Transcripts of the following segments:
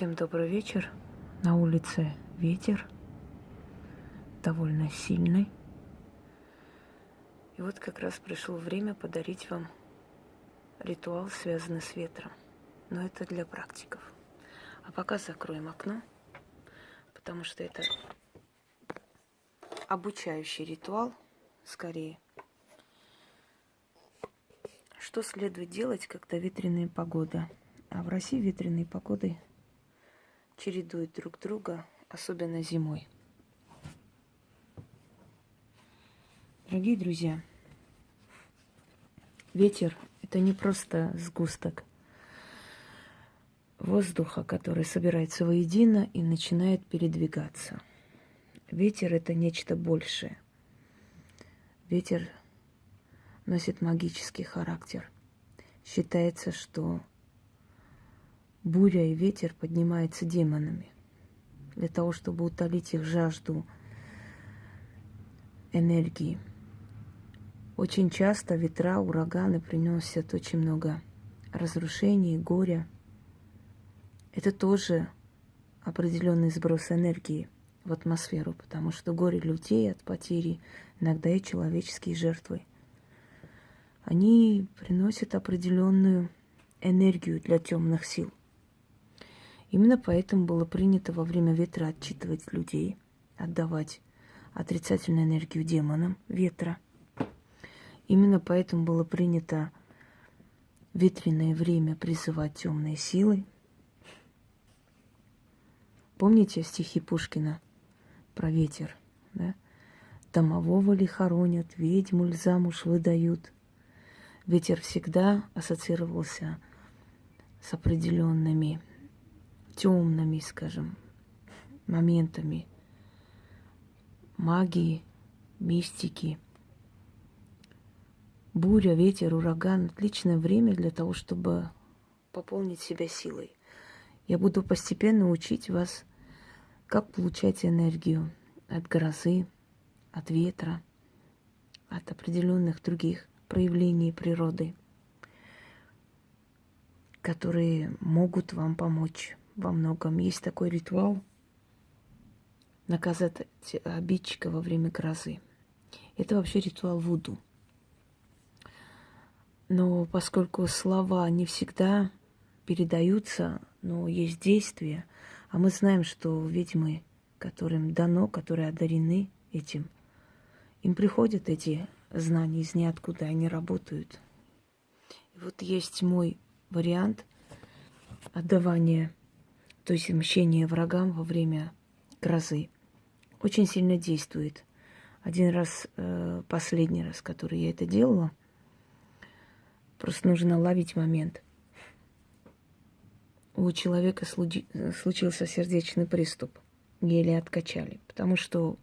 Всем добрый вечер. На улице ветер, довольно сильный. И вот как раз пришло время подарить вам ритуал, связанный с ветром. Но это для практиков. А пока закроем окно, потому что это обучающий ритуал, скорее. Что следует делать, когда ветреная погода? А в России ветреные погоды чередуют друг друга, особенно зимой. Дорогие друзья, ветер – это не просто сгусток воздуха, который собирается воедино и начинает передвигаться. Ветер – это нечто большее. Ветер носит магический характер. Считается, что буря и ветер поднимаются демонами для того, чтобы утолить их жажду энергии. Очень часто ветра, ураганы приносят очень много разрушений, горя. Это тоже определенный сброс энергии в атмосферу, потому что горе людей от потери, иногда и человеческие жертвы, они приносят определенную энергию для темных сил. Именно поэтому было принято во время ветра отчитывать людей, отдавать отрицательную энергию демонам ветра. Именно поэтому было принято в ветреное время призывать темные силы. Помните стихи Пушкина про ветер? Да? Домового ли хоронят, ведьму ли замуж выдают. Ветер всегда ассоциировался с определенными темными, скажем, моментами магии, мистики. Буря, ветер, ураган – отличное время для того, чтобы пополнить себя силой. Я буду постепенно учить вас, как получать энергию от грозы, от ветра, от определенных других проявлений природы, которые могут вам помочь во многом. Есть такой ритуал – наказать обидчика во время грозы. Это вообще ритуал вуду. Но поскольку слова не всегда передаются, но есть действия, а мы знаем, что ведьмы, которым дано, которые одарены этим, им приходят эти знания из ниоткуда, они работают. И вот есть мой вариант отдавания, то есть мщения врагам во время грозы. Очень сильно действует. Один раз, последний раз, который я это делала, просто нужно ловить момент. У человека случился сердечный приступ. Еле откачали. Потому что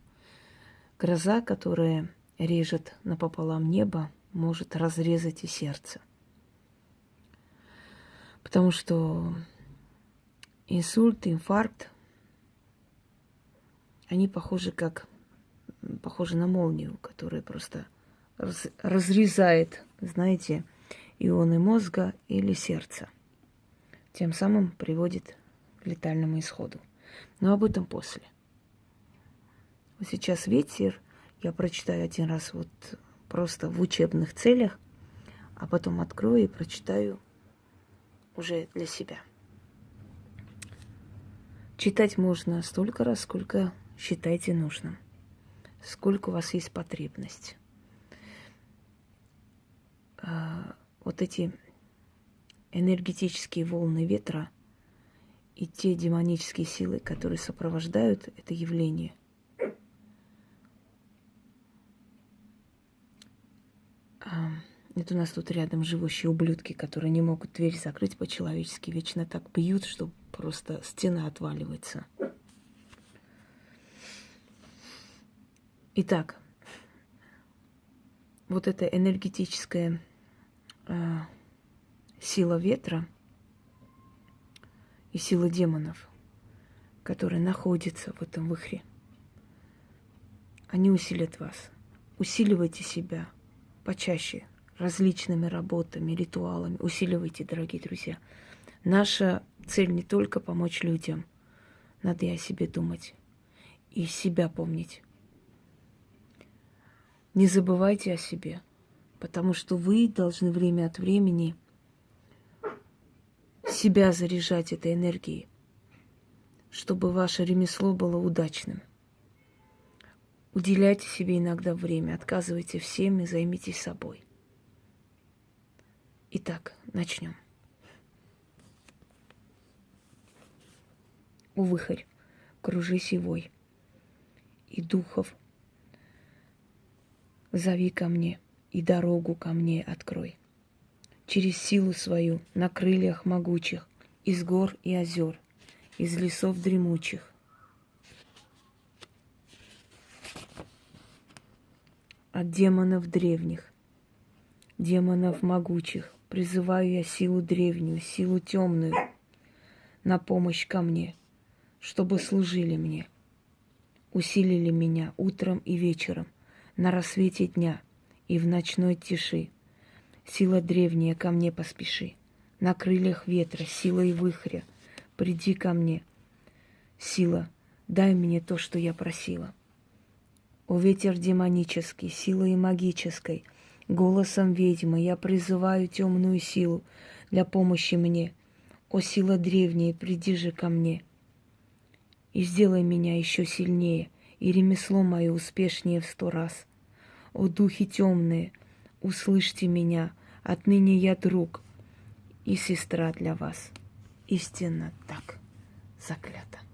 гроза, которая режет напополам небо, может разрезать и сердце. Потому что инсульт, инфаркт, они похожи на молнию, которая просто разрезает, знаете, ионы мозга или сердца. Тем самым приводит к летальному исходу. Но об этом после. Вот сейчас ветер, я прочитаю один раз вот просто в учебных целях, а потом открою и прочитаю уже для себя. Читать можно столько раз, сколько считаете нужным, сколько у вас есть потребность. Вот эти энергетические волны ветра и те демонические силы, которые сопровождают это явление, это у нас тут рядом живущие ублюдки, которые не могут дверь закрыть по-человечески, вечно так бьют, что просто стена отваливается. Итак, вот эта энергетическая сила ветра и сила демонов, которые находятся в этом вихре, они усилят вас. Усиливайте себя почаще различными работами, ритуалами. Усиливайте, дорогие друзья. Наша цель не только помочь людям, надо и о себе думать, и себя помнить. Не забывайте о себе, потому что вы должны время от времени себя заряжать этой энергией, чтобы ваше ремесло было удачным. Уделяйте себе иногда время, отказывайте всем и займитесь собой. Итак, начнем. Увыхарь, кружись и вой, и духов зови ко мне, и дорогу ко мне открой. Через силу свою на крыльях могучих, из гор и озер, из лесов дремучих. От демонов древних, демонов могучих, призываю я силу древнюю, силу темную на помощь ко мне, чтобы служили мне, усилили меня утром и вечером, на рассвете дня и в ночной тиши. Сила древняя, ко мне поспеши, на крыльях ветра, силой вихря, приди ко мне. Сила, дай мне то, что я просила. О ветер демонический, силой магической, голосом ведьмы я призываю темную силу для помощи мне. О сила древняя, приди же ко мне и сделай меня еще сильнее, и ремесло мое успешнее в 100 раз. О духи темные, услышьте меня, отныне я друг и сестра для вас. Истинно так заклято.